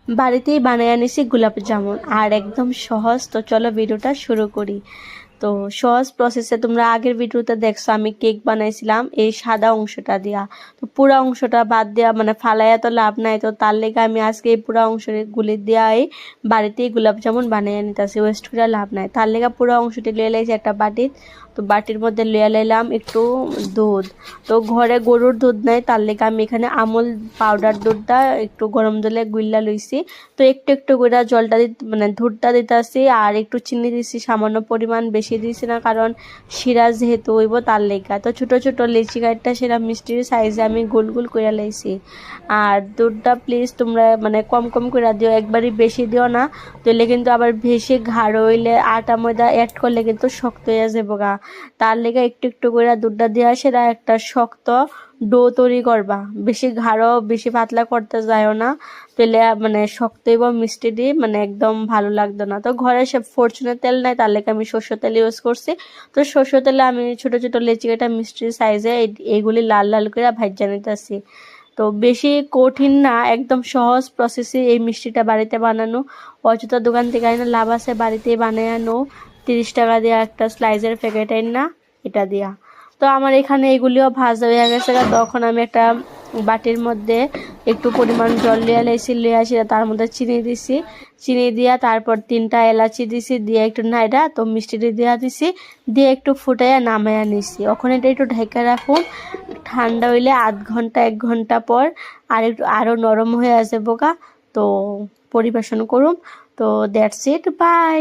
বাড়িতেই বানিয়ে আনিছি গোলাপ জামুন আর একদম সহজ। তো চলো ভিডিওটা শুরু করি। তো সহজ প্রসেসে তোমরা আগের ভিডিওতে দেখছো আমি কেক বানাইছিলাম এই সাদা অংশটা দিয়া। তো পুরো অংশটা বাদ দেওয়া মানে ফালাইয়া তো লাভ নাই, তো তার লেগে আমি আজকে এই পুরো অংশগুলি দিয়াই বাড়িতেই গোলাপ জামুন বানিয়ে নিতেছি, ওয়েস্ট করে লাভ নাই। তার লেগে পুরো অংশটি লিয়ে লাইছি একটা বাটির। তো বাটির মধ্যে লিয়ে লাইলাম একটু দুধ। তো ঘরে গরুর দুধ নাই, তার লেগে আমি এখানে আমুল পাউডার দুধটা একটু গরম জলে গুইল্লা লইছি। তো একটু একটু করে জলটা মানে দুধটা দিতেছি আর একটু চিনি দিছি সামান্য পরিমাণ, বেশি দিছি না কারণ শিরা যেহেতু হইব তার লেগা। তো ছোট ছোট লিচি কাঠটা সেটা মিষ্টির সাইজে আমি গোল গোল করে লাইছি। আর দুধটা প্লিজ তোমরা মানে কম কম করে দিও, একবারই বেশি দিও না, তাহলে কিন্তু আবার বেশি ঘাড় হইলে আটা ময়দা অ্যাড করলে কিন্তু শক্ত হয়ে যাবো গা। তার লেগে একটু একটু করে দুধটা দেওয়া সেটা একটা শক্ত ডো তৈরি করবা, বেশি ঘাড় বেশি পাতলা করতে যায়ও না, তাহলে মানে শক্ত এবং মিষ্টি দিয়ে মানে একদম ভালো লাগতো না। তো ঘরে সে ফরচুনের তেল নাই, তার লেগে আমি সরষের তেল ইউজ করছি। তো সরষের তেলে আমি ছোট ছোট লেচি কাটা মিষ্টির সাইজে এইগুলি লাল লাল করে ভাজা নিতেছি। তো বেশি কঠিন না, একদম সহজ প্রসেসে এই মিষ্টিটা বাড়িতে বানানো। অযথা দোকান থেকে আইনা লাভ আছে, বাড়িতেই বানিয়ে আনো। 30 টাকা দিয়ে একটা স্লাইসের প্যাকেট আইন না এটা দিয়া। তো আমার এখানে এগুলিও ভাজা হয়ে গেছে, তখন আমি একটা বাটির মধ্যে একটু পরিমাণ জল লিয়ে লাইছি, লিয়ে আসি তার মধ্যে চিনি দিছি। চিনি দিয়া তারপর 3টা এলাচি দিছি, দিয়ে একটু নাইডা তো মিষ্টিটি দিয়া দিছি, দিয়ে একটু ফুটাইয়া নামাইয়া নিছি। ওখানে এটা একটু ঢেকে রাখুন, ঠান্ডা হইলে আধ ঘন্টা 1 ঘন্টা পর আর একটু আরও নরম হয়ে আসে বোকা, তো পরিবেশন করুন। তো দ্যাটস ইট, বাই।